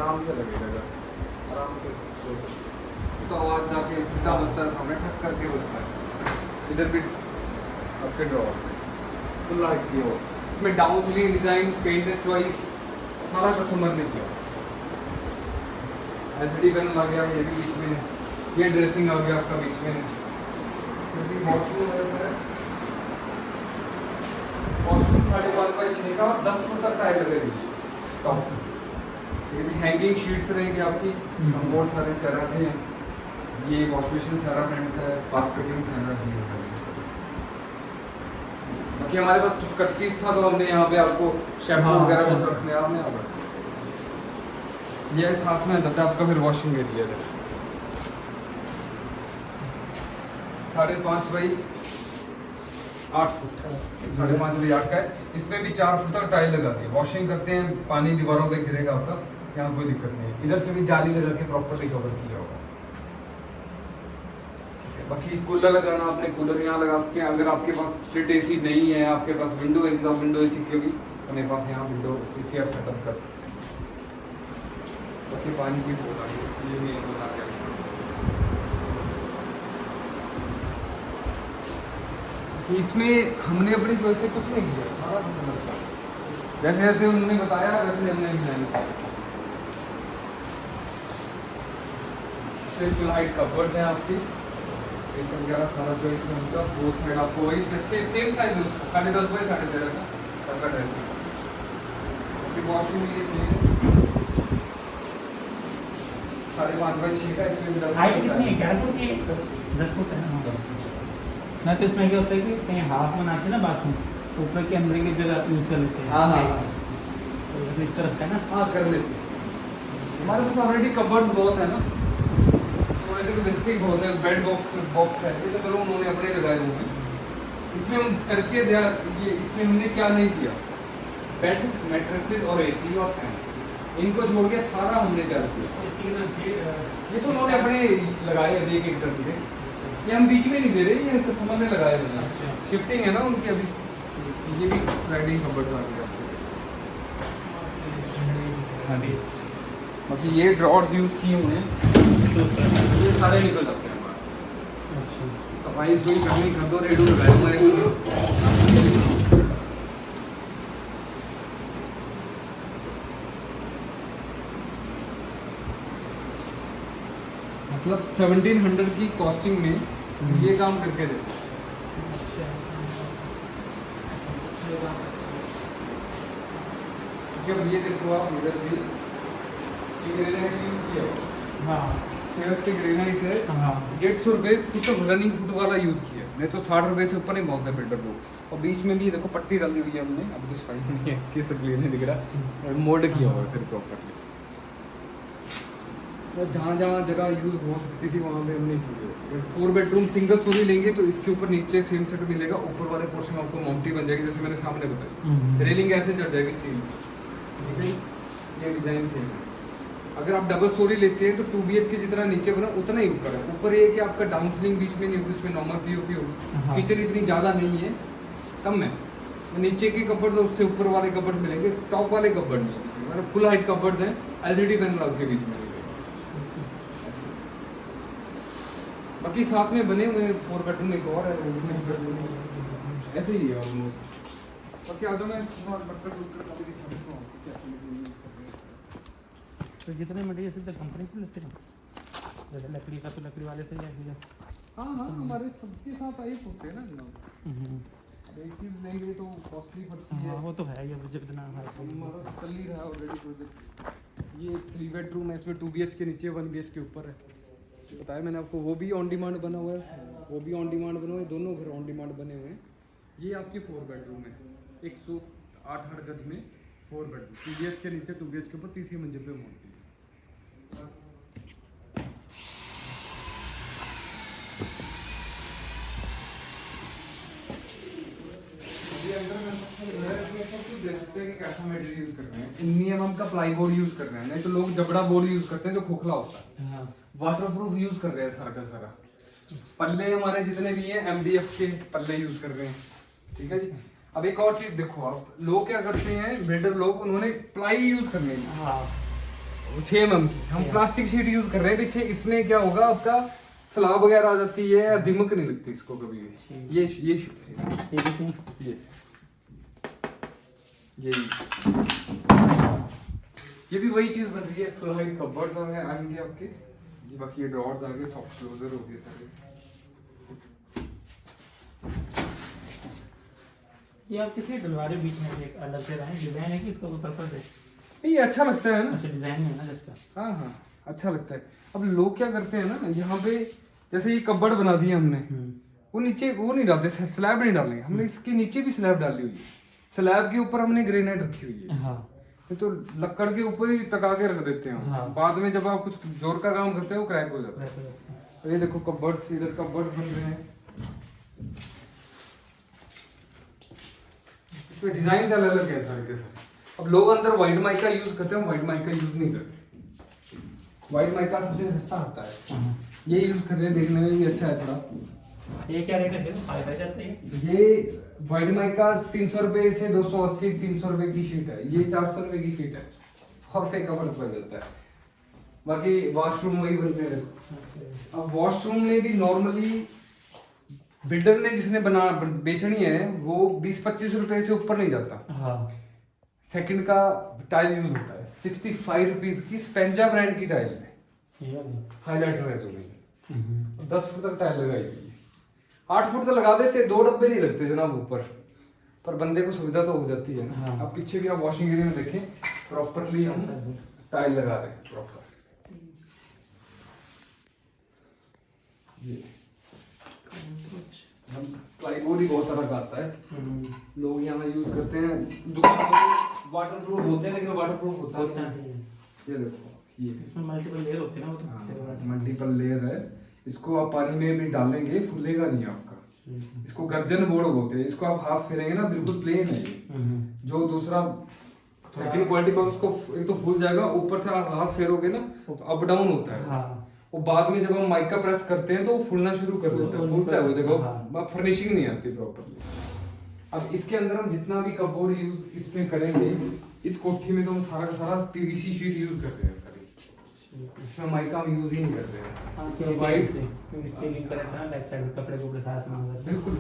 आराम से लगेगा, आराम से। तो आवाज़ जाके सीधा बजता है सामने, ठक करके बजता है। इधर भी आपके ड्रॉअर फुल लाइट की हो, इसमें down ceiling design, paint choice सारा कस्टमर ने किया। एलसीडी पैनल आ गया, ये भी बीच में, ये ड्रेसिंग आ गया आपका बीच में। वॉशरूम है, वॉशरूम 5.5x6 का 10 फुट तक टाइल लगेगी टॉप। हैंगिंग शीट्स रहेंगी आपकी, बहुत सारे सैराते हैं। ये वॉश बेसिन सारा फ्रंट का है, पार्क फिटिंग सारा है। बाकी हमारे पास कुछ कट पीस था तो हमने यहाँ पे आपको शैम्पू वगैरह कुछ रखने आपने यहाँ पर ये साथ में आता है आपका। फिर वॉशिंग एरिया है 5.5x8 फुट, 5.5x8 का है। इसमें भी 4 फुट तक टाइल लगाती है। वॉशिंग करते हैं, पानी दीवारों पे गिरेगा आपका, यहाँ कोई दिक्कत नहीं है। इधर से भी जाली लगा के प्रॉपर्ली कवर किया होगा। बाकी कूलर लगाना, आपने कूलर यहाँ लगा सकते हैं। अगर आपके पास स्प्लिट एसी नहीं है, आपके पास विंडो एसी, तो विंडो एसी के भी अपने पास यहाँ विंडो एसी आप सेटअप कर। बाकी पानी की बोला ये नहीं बना के इसमें हमने अपनी तरफ से कुछ नहीं किया, सारा कुछ अलग था। जैसे जैसे उन्होंने बताया वैसे हमने डिजाइन किया। लाइट कवर्स हैं आपकी, एकदम वगैरह सारा चॉइस है उनका। बोथ साइड आपको वही सेम साइज है, 10.5 बाई 13.5 का ड्रेसिंग। वॉशरूम ये सेम 5.5x6 का। इसमें हाइट कितनी है? 11 फुट की? 10 फुट है ना। ना तो इसमें क्या होता है कि कहीं हाफ बनाते हैं ना बाथरूम, ऊपर के अंदर की जगह यूज कर लेते हैं। हाँ, तो इस तरफ से ना कर लेते हैं। हमारे पास ऑलरेडी कवर्स बहुत है ना, स्टोरेज की विजिटिंग बहुत है। बेड बॉक्स है, ये तो चलो उन्होंने अपने लगाए हुए हैं। इसमें हम करके दिया ये, इसमें हमने क्या नहीं किया, बेड, मैट्रेसेस और एसी और फैन, इनको छोड़ के सारा हमने तैयार किया। ये तो उन्होंने अपने लगाए हैं, एक करके। ये हम बीच में नहीं दे रहे, ये कस्टमर ने लगाए हुए हैं। अच्छा, शिफ्टिंग है ना उनकी अभी। ये भी स्लाइडिंग कवर्स आ गए आपको। हाँ जी। बाकी ये ड्रॉर्स यूज किए हुए हैं, ये सारे निकल जाते हैं हमारे। अच्छा, सफाई इसको करनी कर दो, रेडू लगाए हमारे। मतलब 1700 की कॉस्टिंग में ये काम करके देते। अब ये देखो आप इधर भी ग्रेनाइट यूज किया। हाँ, सेल्स पे ग्रेनाइट है। हाँ, 150 रुपये फुट रनिंग फुट वाला यूज किया, नहीं तो 60 रुपये से ऊपर नहीं पहुंचता बिल्डर लोग। और बीच में भी देखो पट्टी डाली हुई है हमने, अब तो सफाई नहीं है इसकी, सब क्लियर नहीं दिख रहा, मोल्ड किया हुआ है फिर प्रॉपर्ली। जहाँ जहाँ जगह यूज हो सकती थी वहाँ पे हमने की है। 4 बेडरूम सिंगल स्टोरी लेंगे तो इसके ऊपर नीचे सेम सेट मिलेगा, ऊपर वाले पोर्शन में आपको माउंटी बन जाएगी, जैसे मैंने सामने बताया। रेलिंग ऐसे चढ़ जाएगी स्टील की, ठीक है। ये डिजाइन सेम है। अगर आप डबल स्टोरी लेते हैं तो 2 BHK जितना नीचे बना उतना ही ऊपर है। ऊपर ये कि आपका डाउन सीलिंग बीच में नहीं होगी, उसमें नॉर्मल POP होगी। किचन इतनी ज़्यादा नहीं है, कम है। नीचे के कपबोर्ड उससे ऊपर वाले कपबोर्ड मिलेंगे, टॉप वाले कपबोर्ड नहीं है, मतलब फुल हाइट कपबोर्ड हैं। LCD पैनल आपके बीच में। बाकी साथ में बने हुए 4 बेडरूम एक और है, वो भी चेक कर लो। ऐसे ही है ऑलमोस्ट। बाकी आज मैं तो जितने मटेरियल सीधे कंपनी से लेते हैं, जैसे लकड़ी का तो लकड़ी वाले से या हाँ हमारे सबके साथ एक होते हैं ना जनाब। अब एक चीज़ लेंगे तो कॉस्टली पड़ती है। वो तो है ही, अब जितना हमारा चल ही रहा है ऑलरेडी प्रोजेक्ट। ये 3 बेडरूम है, इसमें 2 BHK नीचे, 1 BHK ऊपर है। बताया मैंने आपको, वो भी ऑन डिमांड बना हुआ है, वो भी ऑन डिमांड बना हुआ है, दोनों घर ऑन डिमांड बने हुए हैं। ये आपकी 4 बेडरूम है, 108 गज में 4 बेडरूम, 2 BHK नीचे, 2 BHK ऊपर, तीसरी मंजिल पे मोड़ती है। देख सकते हैं कि कैसा मटेरियल यूज कर रहे हैं। NEMM का प्लाई बोर्ड यूज कर रहे हैं, नहीं तो लोग जबड़ा बोर्ड यूज करते हैं जो खोखला होता है। वाटरप्रूफ यूज कर रहे हैं सारा का सारा। पल्ले हमारे जितने भी हैं MDF के पल्ले यूज कर रहे हैं, ठीक है जी। अब एक और चीज देखो, आप लोग क्या करते हैं, बिल्डर लोग, उन्होंने प्लाई यूज करनी है। 6 mm की हम प्लास्टिक शीट यूज कर रहे हैं पीछे। इसमें क्या होगा आपका स्लाब वगैरह आ जाती है या दिमक नहीं लगती इसको कभी भी। ये ये भी वही चीज बन रही है। फुल हाइट कबर्ड आएंगे आपके, बाकी ये ड्रॉर्स आ गए, सॉफ्ट क्लोजर हो गए सारे। ये आप किसी डलवा रहे बीच में एक अलग से डिजाइन है कि इसका कोई पर्पस है? ये अच्छा लगता है ना। अच्छा डिजाइन है ना जस्ट। हाँ हाँ अच्छा लगता है। अब लोग क्या करते हैं ना, यहाँ पे जैसे ये कबर्ड बना दिया हमने, वो नीचे वो नहीं डालते, स्लैब नहीं डालेंगे हमने, इसके नीचे भी स्लैब डाली हुई है। स्लैब के ऊपर हमने ग्रेनाइट रखी हुई है। हाँ। तो लक्कड़ के ऊपर ही टका के रख देते हैं। हाँ। बाद में जब आप कुछ जोर का काम करते हैं वो क्रैक हो जाता है। तो ये देखो कबर्ड्स, इधर कबर्ड बन रहे हैं। इसमें डिजाइन अलग अलग है सारे के सारे। अब लोग अंदर व्हाइट माइका यूज करते हैं, व्हाइट माइका यूज नहीं करते। व्हाइट माइका सबसे सस्ता आता है, ये यूज कर रहे हैं, देखने में भी अच्छा है थोड़ा। ये क्या रेट है? फायदा चलता है ये व्हाइट माइका 300 रुपए से 280 300 रुपए की शीट है। ये 400 रुपए की शीट है, 100 रुपए का फर्क पड़ जाता है। बाकी वॉशरूम वही बनते हैं। अब वॉशरूम में भी नॉर्मली बिल्डर ने जिसने बना बेचनी है वो 20-25 रुपए से ऊपर नहीं जाता। हाँ। सेकंड का टाइल यूज होता है 65 रुपीज की, स्पेंजा ब्रांड की टाइल है, हाईलाइटर है जो नहीं। 10 फुट तक टाइल लगाई गई, 8 फुट तक लगा देते, 2 डब्बे नहीं लगते जनाब ऊपर, पर बंदे को सुविधा तो हो जाती है ना। अब पीछे भी आप वॉशिंग एरिया में देखें, प्रॉपरली हम टाइल लगा रहे हैं प्रॉपर। ये प्लाईवुड ही बहुत तरह का आता है, लोग यहाँ यूज करते हैं। दुकान वाटरप्रूफ बोलते हैं, लेकिन वाटरप्रूफ होता है। ये देखो, ये इसमें मल्टीपल लेयर होते हैं ना, वो तो मल्टीपल लेयर है। इसको आप पानी में भी डालेंगे फूलेगा नहीं आपका। इसको गर्जन बोर्ड बोलते हैं। इसको आप हाथ फेरेंगे ना बिल्कुल प्लेन है ये। जो दूसरा सेकंड क्वालिटी का उसको एक तो फूल जाएगा, ऊपर से आप हाथ फेरोगे ना तो अप डाउन होता है। हाँ। वो बाद में जब हम माइका प्रेस करते हैं तो वो फूलना शुरू कर देता है, फूलता है वो जगह। हाँ। फर्निशिंग नहीं आती प्रॉपरली। अब इसके अंदर हम जितना भी कपबोर्ड यूज इसमें करेंगे, इस कोठी में तो हम सारा का सारा पीवीसी शीट यूज करते हैं सारी। इसमें माइका हम यूज ही नहीं करते हैं। हाँ, इसमें वाइट सीलिंग करें था बैक साइड कपड़े को सारा सामान करते हैं। बिल्कुल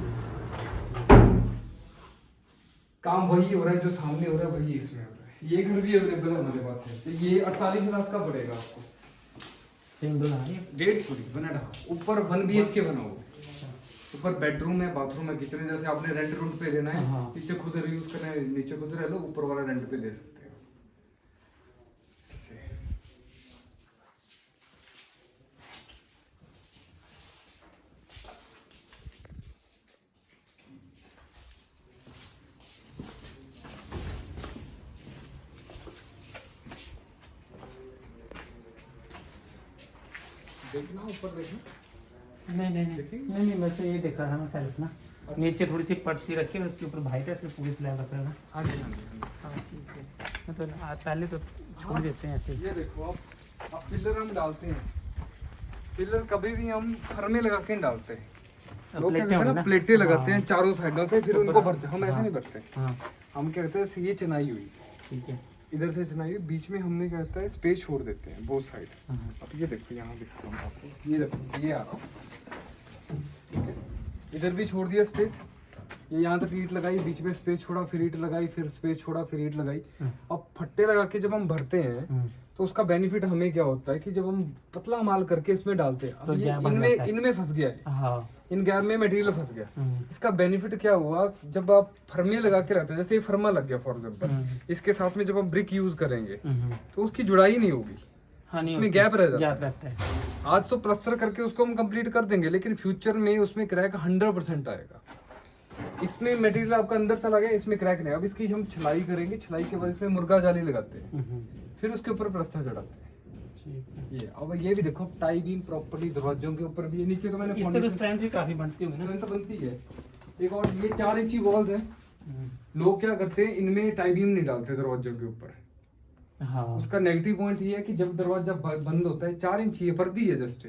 काम वही हो रहा है, जो सामने हो रहा है वही इसमें हो रहा है। ये घर भी अवेलेबल है हमारे पास है। तो ये 48 लाख का पड़ेगा आपको। सेम डोर है 1.5 फुट बना रहा, ऊपर 1 BHK बना हुआ। ऊपर बेडरूम है, बाथरूम है, किचन है। जैसे आपने रेंट रूम पे देना है, नीचे खुद यूज करना है, नीचे खुद रह लो, ऊपर वाला रेंट पे दे सकते हो। ऐसे देखना, ऊपर देखना। नहीं मैं तो ये देख रहा था मैं सेल्फ ना। नीचे थोड़ी सी पट्टी रखी है, उसके ऊपर वाइट है, फिर पूरी स्लैब रखा है ना। हाँ जी हाँ जी हाँ ठीक है। मतलब पहले तो छोड़ देते हैं ऐसे। ये देखो अब पिलर हम डालते हैं। पिलर कभी भी हम फर में लगा के नहीं डालते हैं। लोग क्या करते हैं ना, प्लेटें लगाते हैं चारों साइडों से, फिर उनको भरते हैं। हम ऐसे नहीं भरते। हम क्या करते हैं, ये चिनाई हुई, ठीक है, इधर से चिनाई, बीच में हमने क्या करता है स्पेस छोड़ देते हैं बोथ साइड। अब ये देखो, यहाँ दिखता हूँ आपको, ये देखो ये आ रहा हूँ, ठीक है। इधर भी छोड़ दिया स्पेस, ये यहाँ तक ईंट लगाई, बीच में स्पेस छोड़ा, फिर ईंट लगाई, फिर स्पेस छोड़ा, फिर ईंट लगाई। अब फट्टे लगा के जब हम भरते हैं तो उसका बेनिफिट हमें क्या होता है कि जब हम पतला माल करके इसमें डालते हैं, अब ये इनमें फंस गया है, इन गैप में मटेरियल फंस गया। इसका बेनिफिट क्या हुआ, जब आप फर्मे लगा के रखते हैं, जैसे ये फर्मा लग गया फॉर एग्जांपल, इसके साथ में जब हम ब्रिक यूज करेंगे तो उसकी जुड़ाई नहीं होगी, उसमें गैप रह जाता है। आज तो प्लास्टर करके उसको हम कंप्लीट कर देंगे, लेकिन फ्यूचर में उसमें क्रैक 100% आएगा। इसमें मटेरियल आपका अंदर चला गया, इसमें क्रैक नहीं। अब इसकी हम छलाई करेंगे, छलाई के बाद इसमें मुर्गा जाली लगाते हैं, फिर उसके ऊपर प्लास्टर चढ़ाते हैं। ये अब ये भी देखो, टाई बीम प्रॉपर्ली दरवाजों के ऊपर भी है। नीचे तो मैंने इससे तो स्ट्रेंथ भी काफी बनती होगी ना। तो बनती है। एक और ये 4 इंची वॉल्स हैं। लोग क्या करते हैं, इनमें टाई बीम नहीं डालते दरवाजों के ऊपर। हाँ। उसका नेगेटिव पॉइंट ये है कि जब दरवाजा बंद होता है, 4 इंच ये पर्दी है जस्ट,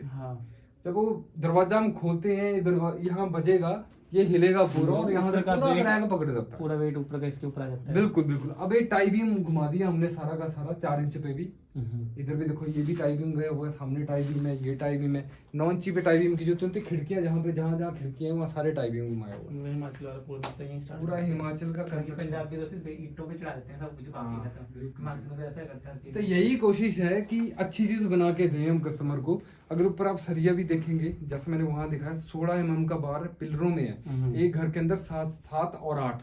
जब वो दरवाजा हम खोलते हैं, यहाँ बजेगा, ये हिलेगा पूरा और यहाँ से पूरा क्रैक पकड़ जाता है, पूरा वेट ऊपर का इसके ऊपर आ जाता है। बिल्कुल बिल्कुल। अब ये टाई बीम घुमा दिया हमने सारा का सारा 4 इंच पे भी, इधर भी देखो, ये भी टाई बीम गया हुआ है, सामने टाई बीम है, ये टाई बीम है। 9 इंची पे टाई बीम की जो तुरंत खिड़कियां, जहाँ जहाँ खिड़कियां हैं वहाँ सारे टाई बीम घुमाया हुआ है। हिमाचल वाला पूरा हिमाचल का पंजाब कंसेप्ट। की तो सिर्फ ईंटों पे चढ़ा देते हैं सब कुछ, हाँ, बाकी खत्म। हिमाचल में तो ऐसा करते हैं तो यही कोशिश है कि अच्छी चीज बना के दें हम कस्टमर को। अगर ऊपर आप सरिया भी देखेंगे, जैसे मैंने वहां दिखाया 16 mm का बार पिलरों में है। एक घर के अंदर 7 और 8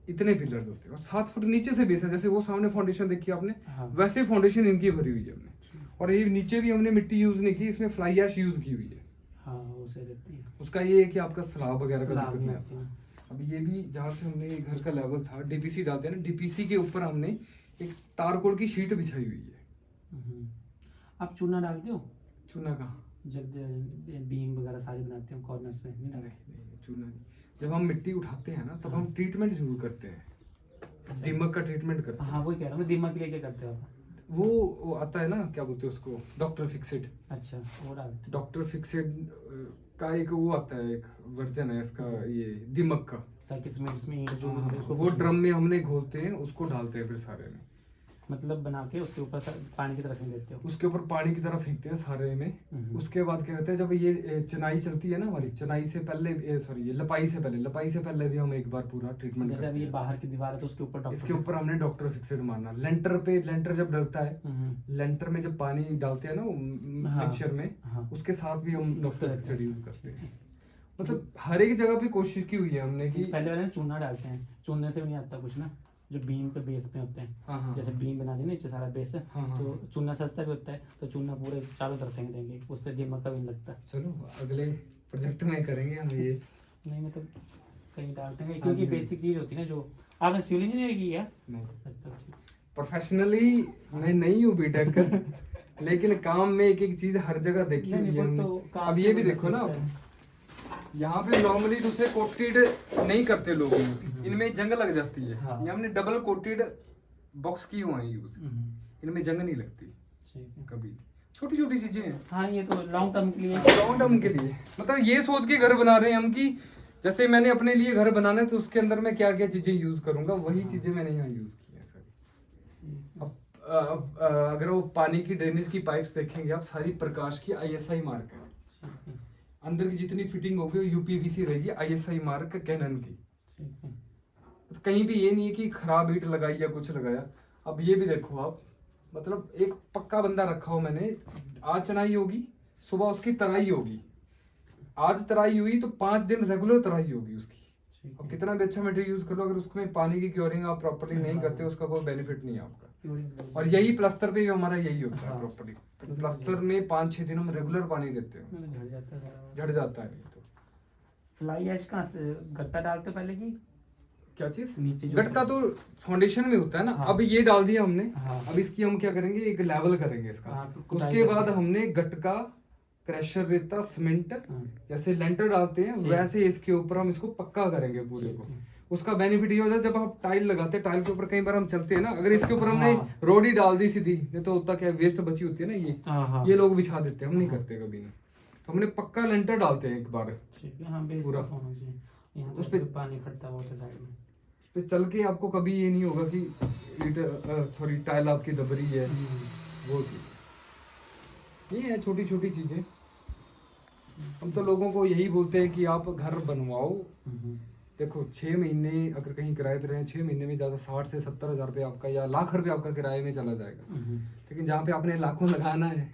इतने पिलर होते हैं, और 7 फुट नीचे से बेस है। जैसे वो सामने फाउंडेशन देखी आपने, वैसे फाउंडेशन इनकी भरी हुई है हमने। और ये नीचे भी हमने मिट्टी यूज नहीं की, इसमें फ्लाई ऐश यूज की हुई है। हाँ, वो सही रहती है। उसका ये है कि आपका स्लैब वगैरह का स्लैब दिक्कत नहीं आता। अब ये भी जहाँ से हमने घर का लेवल था, डीपीसी डालते हैं ना, डीपीसी के ऊपर हमने एक तारकोल की शीट बिछाई हुई है। आप चूना डालते हो चूना का जब बीम वगैरह सारी बनाते हो कॉर्नर्स में? नहीं डालते? नहीं, चूना नहीं। जब हम मिट्टी उठाते हैं ना, तब हम ट्रीटमेंट जरूर करते हैं, दीमक का ट्रीटमेंट करते हैं। हाँ, वही कह रहा हूँ, दीमक के लिए क्या करते हो आप? वो आता है ना, क्या बोलते हैं उसको, डॉक्टर फिक्सेड। अच्छा, वो डालते डॉक्टर फिक्सेड का एक वो आता है, एक वर्जन है इसका, ये दीमक का। ताकि इसमें ईंट जो हाँ, उसको वो ड्रम में हमने घोलते हैं, उसको डालते हैं फिर सारे में, मतलब बना के उसके ऊपर पानी की तरफ नहीं देते हो? उसके ऊपर पानी की तरह फेंकते हैं सारे में। उसके बाद क्या कहते हैं, जब ये चनाई चलती है ना हमारी, चनाई से पहले, सॉरी, ये लपाई से पहले भी हम एक बार पूरा ट्रीटमेंट जैसे करते अभी ये हैं। बाहर की दीवार है तो उसके ऊपर इसके ऊपर हमने डॉक्टर फिक्सेड मारना। लेंटर जब डलता है, लेंटर में जब पानी डालते हैं ना मिक्सचर में, उसके साथ भी हम डॉक्टर फिक्सेड यूज करते हैं। मतलब हर एक जगह पे कोशिश की हुई है हमने कि पहले वाले चूना डालते हैं, चूने से भी नहीं आता कुछ ना, जो बीम के बेस पे होते हैं। हाँ, जैसे बीम बना दी नीचे सारा बेस, हाँ, तो चूना सस्ता भी होता है, तो चूना पूरे चारों तरफ फेंक देंगे, उससे दीमक का भी नहीं लगता। चलो अगले प्रोजेक्ट में करेंगे हम ये। नहीं, मतलब कहीं डालते हैं क्योंकि बेसिक चीज होती है ना। जो आपने सिविल इंजीनियर की है? नहीं, अच्छा, प्रोफेशनली मैं नहीं हूँ बीटेक का, लेकिन काम में एक एक चीज हर जगह देखी हुई है हमने। अब ये भी देखो ना, यहाँ पे नॉर्मली दूसरे कोटेड नहीं करते लोग यूज, इनमें जंग लग जाती है। हाँ। ये हमने डबल कोटेड बॉक्स की हुआ है यूज, इनमें जंग नहीं लगती ठीक है। कभी। छोटी छोटी चीजें हैं, हाँ, ये तो लॉन्ग टर्म के लिए। लॉन्ग टर्म के लिए, मतलब ये सोच के घर बना रहे हैं हम कि जैसे मैंने अपने लिए घर बनाना है तो उसके अंदर मैं क्या क्या चीजें यूज करूंगा, वही चीजें मैंने यहाँ यूज की है सारी। अब अगर वो पानी की ड्रेनेज की पाइप्स देखेंगे आप, सारी प्रकाश की ISI मार्क है। अंदर की जितनी फिटिंग होगी UPVC रहेगी, ISI मार्क कैनन की। तो कहीं भी ये नहीं है कि खराब ईंट लगाई या कुछ लगाया। अब ये भी देखो आप, मतलब एक पक्का बंदा रखा हो मैंने, आज चनाई होगी, सुबह उसकी तराई होगी। आज तराई हुई तो 5 दिन रेगुलर तराई होगी उसकी। अब कितना भी अच्छा मटेरियल यूज कर लो, अगर उसमें पानी की क्योरिंग आप प्रॉपर्ली नहीं करते, उसका कोई बेनिफिट नहीं है आपका। और यही प्लास्टर पे भी हमारा यही होता है प्रॉपर्टी। प्लास्टर में 5-6 दिनों में रेगुलर पानी देते हो, झड़ जाता है। तो फ्लाई ऐश कहाँ से, गट्टा डालते पहले की क्या चीज, नीचे जो गट का तो फाउंडेशन में होता है ना। हाँ। अब ये डाल दिया हमने, हाँ। अब इसकी हम क्या करेंगे, एक लेवल करेंगे इसका। हाँ, तो उसके बाद हमने गट का क्रैशर, रेता, सीमेंट, जैसे लेंटर डालते हैं वैसे इसके ऊपर हम इसको पक्का करेंगे पूरे को। उसका बेनिफिट ये होता है, जब आप टाइल लगाते हैं, टाइल के ऊपर कई बार हम चलते हैं ना, अगर इसके ऊपर हमने रोड ही डाल दी सीधी, नहीं तो होता क्या, वेस्ट बची होती है ना, ये लोग बिछा देते हैं, हम नहीं करते कभी नहीं। तो हमने पक्का लेंटर डालते हैं एक बार पूरा, उस पे पानी इकट्ठा होता है साइड में। उस पे चल के आपको कभी ये नहीं होगा कि सॉरी टाइल आपकी दब रही है। वो ये है छोटी छोटी चीजें। हम तो लोगों को यही बोलते हैं कि आप घर बनवाओ। देखो 6 महीने अगर कहीं किराए पे रहे, 6 महीने में ज़्यादा 60 से 70 हज़ार रुपये आपका या लाख रुपये आपका किराए में चला जाएगा। लेकिन जहाँ पे आपने लाखों लगाना है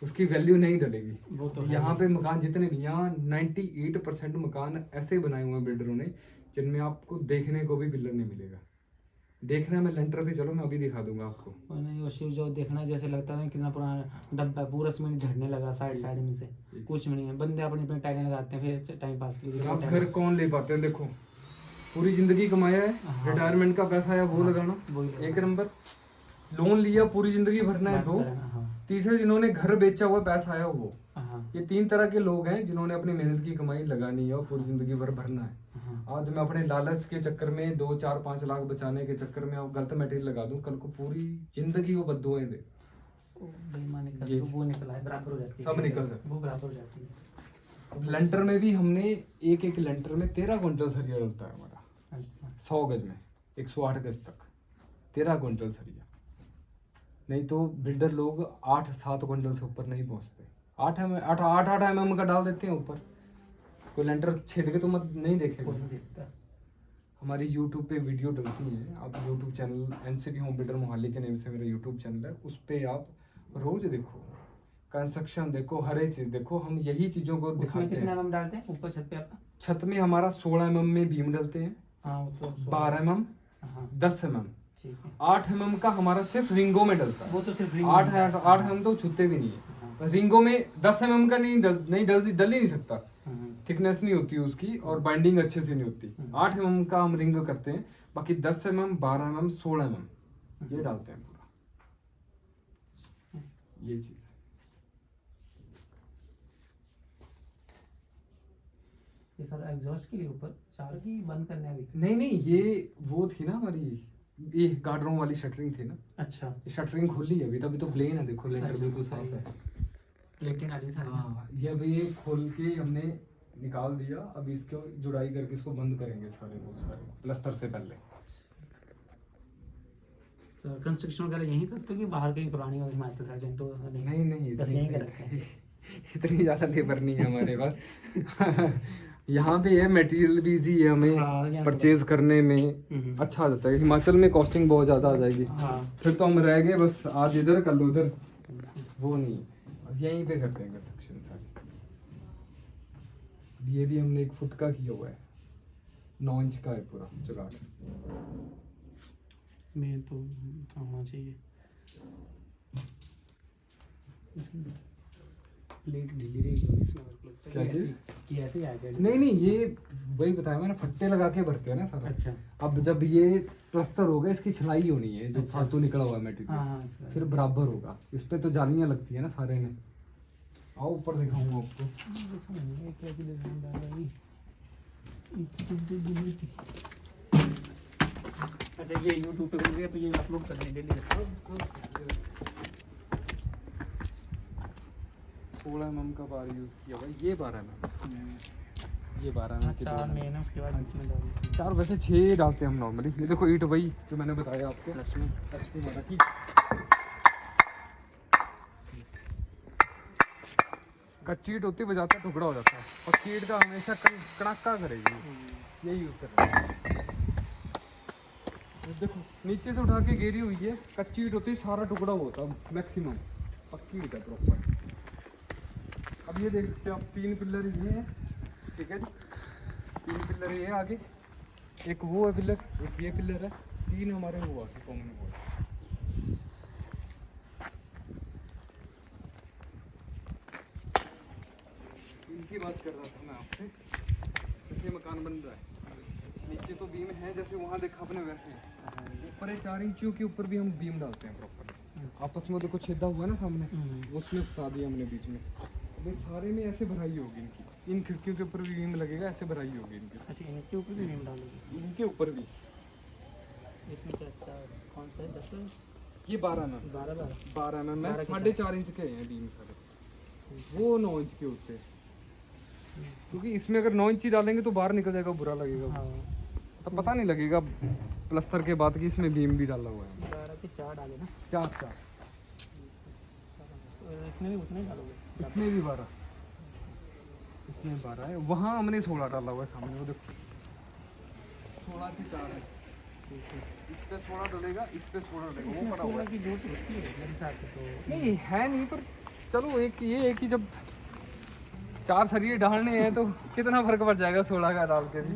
उसकी वैल्यू नहीं डलेगी। वो तो यहाँ पे मकान जितने भी, यहाँ 98% मकान ऐसे बनाए हुए हैं बिल्डरों ने जिनमें आपको देखने को भी बिल्डर नहीं मिलेगा। देखना मैं लेंटर पे, चलो मैं अभी दिखा दूंगा आपको। नहीं, वो शिव जो देखना जैसे लगता है कितना पुराना डब्बा, पूरा सीमेंट झड़ने लगा साइड साइड में से, कुछ भी नहीं है। बंदे अपनी अपनी टाइलें लगाते हैं फिर टाइम पास के लिए। आप घर कौन ले पाते हैं, देखो पूरी जिंदगी कमाया है, रिटायरमेंट का पैसा आया वो लगाना, एक नंबर लोन लिया पूरी जिंदगी भरना है, दो तीसरे जिन्होंने घर बेचा हुआ पैसा आया वो। ये 3 तरह के लोग हैं जिन्होंने अपनी मेहनत की कमाई लगानी है और पूरी जिंदगी भर भरना है। आज मैं अपने लालच के चक्कर में 2, 4, 5 लाख बचाने के चक्कर में गलत मटेरियल लगा दूं, कल को पूरी जिंदगी वो बद्दुआएं दे। ये वो निकला है, बराबर हो जाती है, सब निकल जाता है, वो बराबर हो जाती है। लेंटर में भी हमने एक लेंटर में 13 क्विंटल सरिया डलता है हमारा। 100 गज में 108 गज तक 13 क्विंटल सरिया। नहीं तो बिल्डर लोग 8-7 क्विंटल से ऊपर नहीं पहुंचते। 8 का डाल देते हैं ऊपर। कोई लेंटर छेद के तो मत नहीं देखेगा। कोई नहीं देखता। हमारी यूट्यूब पे वीडियो डलती है, आप YouTube channel NCB home builder Mohali के नेम से मेरा यूट्यूब चैनल है, उस पर आप रोज देखो, कंस्ट्रक्शन देखो, हर एक चीज देखो, हम यही चीजों को उसमें दिखाते कितने हैं। mm डालते हैं ऊपर छत पे आपका? छत में हमारा 16 mm में बीम डलते हैं, हाँ वो तो 12 mm, हाँ 10 mm, ठीक है। 8 mm का हमारा सिर्फ रिंगों में डलता है। वो तो सिर्फ रिंग 8 mm तो छूते भी नहीं है। रिंगों में 10 mm का नहीं डल ही नहीं सकता, थिकनेस नहीं होती उसकी और बाइंडिंग अच्छे से नहीं होती। 8 mm का हम रिंग करते हैं, बाकी 10 mm, 12 mm, 16 mm ये डालते हैं पूरा, ये चीज। ये सारा एग्जॉस्ट के लिए ऊपर चार की बंद करने अभी? नहीं, ये वो थी ना हमारी, ये गार्डरों वाली शटरिंग थी ना। अच्छा, ये शटरिंग खुली है अभी, तभी तो प्लेन है, देखो लेंटर बिल्कुल साफ है। प्लेटें डाली सारी। हाँ, ये अभी ये खोल के हमने निकाल दिया, अब इसको जुड़ाई करके इसको बंद करेंगे सारे प्लस्तर से पहले। तो कंस्ट्रक्शन वगैरह यहीं करते हो कि बाहर कहीं पुरानी और हिमाचल साइड? तो नहीं, बस यहीं कर रखे हैं। इतनी ज्यादा लेबर नहीं है हमारे पास। यहाँ पे है, मटेरियल भी इजी है हाँ, हमें यहाँ परचेज करने में, अच्छा आ जाता है। हिमाचल में कॉस्टिंग बहुत ज्यादा आ जाएगी, हाँ। फिर तो हम रह गए बस आज इधर कल उधर, वो नहीं, बस यहीं पे करते हैं कंस्ट्रक्शन सारी। ये भी हमने 1 फुट का किया हुआ है, 9 इंच का है पूरा जुगाड़। मैं तो होना चाहिए। प्लेट ढीली रहेगी इसमें, लगता है क्या चीज़? कि ऐसे ही आ गया। नहीं, ये वही बताया मैंने, फट्टे लगा के भरते हैं ना सारा। अच्छा। अब जब ये प्लस्तर होगा, इसकी छलाई होनी है, जो फालतू निकला हुआ है मटेरियल, हाँ, फिर बराबर होगा। इस पे तो जालियां लगती है ना सारे में। आओ ऊपर दिखाऊंगा आपको। अच्छा, ये यूट्यूब पे हो गया तो ये अपलोड करने डेली? 16 mm का बार यूज किया हुआ, ये 12 mm, ये 12 mm के 4 में ना, उसके बाद इसमें डाल 4, वैसे 6 डालते हैं हम नॉर्मली। ये देखो ईंट वही जो मैंने बताया आपको, लक्ष्मी माता की। कच्ची ईंट होती बजाता टुकड़ा हो जाता है, और कीट का हमेशा कड़ाका करेगी, यही यूज कर रहे हैं। देखो नीचे से उठा के घेरी हुई है, कच्ची ईंट होती है सारा टुकड़ा होता है मैक्सिमम, पक्की ईंट है प्रॉपर। अब ये देख सकते हो आप, 3 पिलर ये हैं, ठीक है जी, 3 पिलर ये आगे, एक वो है पिलर, एक ये पिलर है, 3 हमारे वो आगे कॉमन वो है। इनकी बात कर रहा था मैं आपसे, जैसे मकान बन रहा है, नीचे तो बीम है जैसे वहाँ देखा आपने वैसे है, ऊपर 4 इंचियों के ऊपर भी हम बीम डालते हैं प्रॉपर। आपस में देखो छेदा हुआ है ना सामने, उसमें फंसा दिया हमने बीच में। ये सारे में ऐसे भराई होगी इनकी, इन खिड़कियों के ऊपर भी बीम लगेगा, ऐसे भराई होगी इनकी। अच्छा, इनके ऊपर भी नेम डालोगे? इनके ऊपर भी। इसमें क्या अच्छा कौन सा है? 10? ये 12 mm, 12 mm है, 4.5 इंच के हैं बीम सारे, वो 9 इंच के होते हैं। क्योंकि इसमें अगर 9 इंची डालेंगे तो बाहर निकल जाएगा, बुरा लगेगा। हाँ। तब पता नहीं लगेगा प्लस्तर के बाद कि इसमें बीम भी डाला हुआ है। 12 के 4 डाले ना? 4 इसमें भी उतने ही डालोगे? इसमें भी 12, इसमें 12 है, वहाँ हमने 16 डाला हुआ है सामने, वो देखो 16 के 4 है। इस पे 16 डलेगा, इस पे 16 डलेगा, वो पड़ा हुआ है। की जरूरत होती है मेरे हिसाब से तो। नहीं है नहीं, पर चलो एक ये है कि जब 4 सरिये डालने हैं तो कितना फर्क पड़ जाएगा 16 का डाल के भी।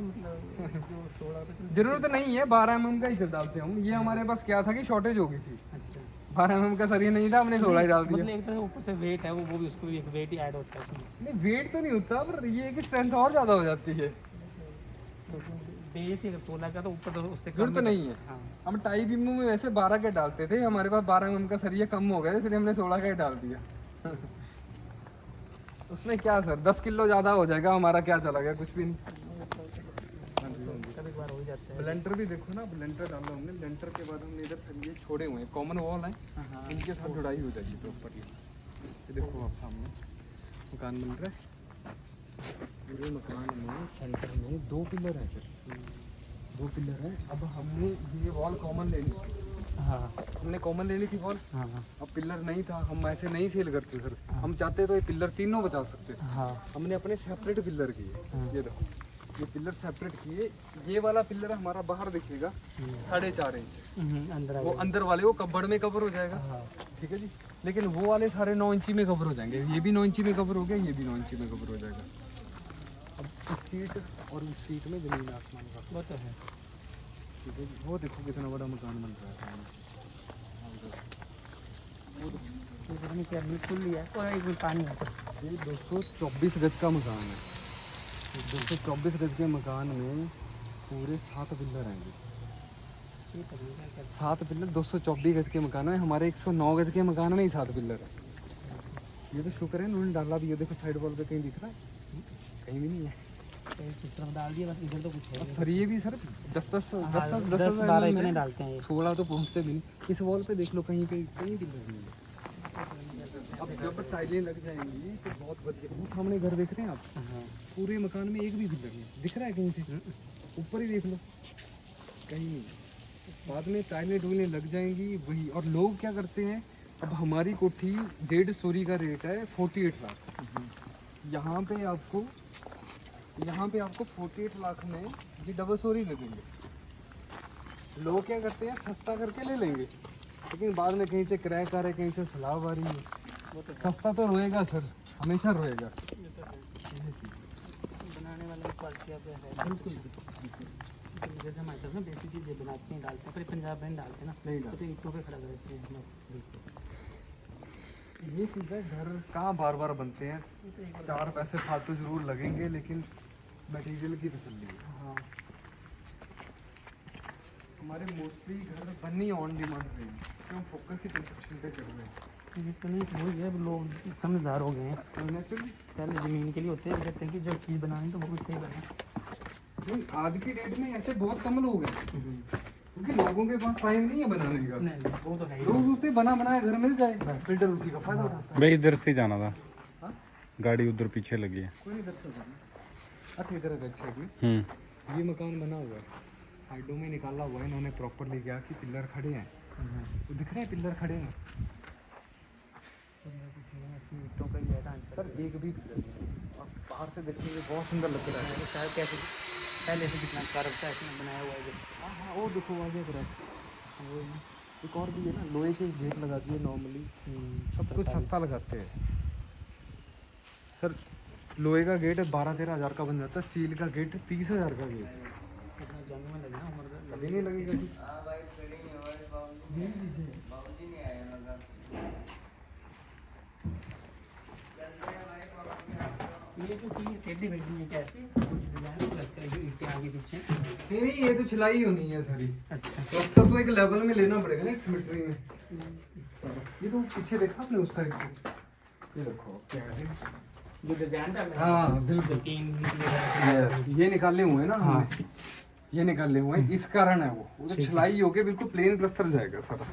जरूरत नहीं है, 12 mm का ही डालते हम। ये हमारे पास क्या था कि शॉर्टेज हो गई थी, 12 mm का सरिया नहीं था, हमने 16 ही डाल दिया। मतलब एक तरह से ऊपर से वेट है वो भी उसको भी एक वेट ही ऐड होता है। नहीं वेट तो नहीं होता, पर ये है कि स्ट्रेंथ और ज़्यादा हो जाती है। बेस ही अगर 16 का तो ऊपर तो उससे जरूरत नहीं है। हाँ। हम टाई बीमों में वैसे 12 के डालते थे, हमारे पास 12 mm का सरिया कम हो गया इसलिए हमने 16 का ही डाल दिया। उसमें क्या सर 10 किलो ज़्यादा हो जाएगा, हमारा क्या चला गया, कुछ भी नहीं। कभी बार हो जाता है। ब्लेंटर भी देखो ना, ब्लेंटर डाला हमने, ब्लेंटर के बाद हमने इधर सरिये छोड़े हुए हैं, कॉमन वॉल है, इनके साथ जुड़ाई हो जाएगी प्रॉपर्ली। ये देखो आप सामने मकान बन रहा है, पूरे मकान में सेंटर में 2 पिलर हैं सर, 2 पिलर हैं। अब हमने ये वॉल कॉमन ले ली, हाँ हमने कॉमन लेनी थी वॉल, हाँ अब पिलर नहीं था, हम ऐसे नहीं सेल करते सर। हम चाहते तो ये पिलर तीनों बचा सकते थे, हाँ हमने अपने सेपरेट पिलर किए। हाँ। ये देखो, ये पिलर सेपरेट किए। ये वाला पिलर हमारा बाहर दिखेगा 4.5 इंच, अंदर आ वो गया। अंदर वाले वो कब्बड़ में कवर हो जाएगा, हाँ ठीक है जी। लेकिन वो वाले सारे 9 इंची में कवर हो जाएंगे, ये भी 9 इंची में कवर हो गया, ये भी 9 इंची में कवर हो जाएगा। अब इस सीट और इस सीट में जमीन आसमान का, वो तो है। ठीक है जी। वो देखो कितना बड़ा मकान बन रहा है सामने। इधर में क्या बिल्कुल ही है, और एक में पानी है। ये 224 गज का मकान है। 224 गज के मकान में पूरे 7 पिलर आएंगे। ये तरीका क्या? 7 पिलर 224 गज के मकान में, हमारे 109 गज के मकान में ही 7 पिलर है। ये तो शुक्र है उन्होंने डाला भी है, देखो साइड वॉल पे कहीं दिख रहा है? कहीं भी नहीं है। तो इस तरफ डाल दिया, बस इधर तो कुछ है नहीं। सर ये भी सर 10 12 इतने डालते हैं ये। 16 तो पहुँचते भी नहीं। इस वॉल पे देख लो, कहीं पे कहीं पिलर नहीं है। अब जब टाइलें लग जाएंगी तो बहुत बढ़िया। वो सामने घर देख रहे हैं आप, हाँ पूरे मकान में एक भी पिलर नहीं दिख रहा है कहीं से? ऊपर ही देख लो, कहीं नहीं। बाद में टाइलें टूलें लग जाएंगी वही। और लोग क्या करते हैं, अब हमारी कोठी 1.5 स्टोरी का रेट है 48 लाख। यहाँ पे आपको 48 लाख में ये डबल स्टोरी लगेंगे। लोग क्या करते हैं, सस्ता करके ले लेंगे, लेकिन बाद में कहीं से क्रैक आ रहा है, कहीं से सलाब आ रही है। वो तो सस्ता तो रोएगा सर, हमेशा रोएगा। बनाने वाले की क्वालिटी पे है। बिल्कुल जैसे हमारे तरफ ना बेसिक चीज़ें बनाते हैं, डालते हैं, पर पंजाब में डालते हैं ना, नहीं तो ईंटों पे खड़ा करते हैं। ये सीधा घर कहाँ बार बार बनते हैं, 4 पैसे फालतू जरूर लगेंगे, लेकिन मटेरियल की तसल्ली है। हाँ हमारे मोस्टली घर बननी ऑन डिमांड रहे हैं, तो हम फोकस ही कंस्ट्रक्शन पे कर रहे हैं। ये तो नहीं वही है, लोग समझदार हो गए हैं। तो नेचुरली पहले ज़मीन के लिए होते हैं, कहते हैं कि जब चीज़ बनानी तो वो कुछ सही बना। आज की डेट में ऐसे बहुत कम लोग हैं, क्योंकि लोगों के पास टाइम नहीं है बनाने का। नहीं वो तो है ही। लोग उससे बना बनाया घर मिल जाए, बिल्डर उसी का फायदा उठाता है। भाई इधर से जाना था, हाँ? गाड़ी उधर पीछे लगी है। कोई इधर से जाना। अच्छा इधर है बैक साइड में, ये मकान बना हुआ है, साइडों में निकाला हुआ है इन्होंने प्रॉपरली, क्या कि पिलर खड़े हैं, तो दिख रहे हैं पिलर खड़े हैं ईंटों का ही है ढांचा। सर, एक भी पिलर नहीं। और बाहर से देखने में बहुत सुंदर लग रहा है। शायद कैसे पहले से कितना कारब सा इसमें बनाया हुआ है जो। हाँ हाँ, वो देखो आगे कर वो एक और भी है ना, लोहे के गेट लगा दिए नॉर्मली, सब कुछ सस्ता लगाते हैं सर। लोहे का गेट 12-13 हज़ार का बन जाता है, स्टील का गेट 30 हज़ार का गेट। इतना जंग में लगा उम्र का। कभी नहीं लगेगा जी। ये जो की टेढ़ी बेटी है कैसे डिजाइन लगता है, जो ईंटें आगे पीछे। नहीं नहीं, ये तो छिलाई होनी है सारी। अच्छा तो अब तो एक लेवल में लेना पड़ेगा ना, एक सिमेट्री में। ये तो पीछे देखा आपने उस साइड पे, ये देखो क्या है, जो डिजाइन था हाँ बिल्कुल, ये निकाले हुए हैं ना हमने, ये निकाले हुए हैं, इस कारण है वो उधर छिलाई होके बिल्कुल प्लेन प्लस्तर जाएगा सारा।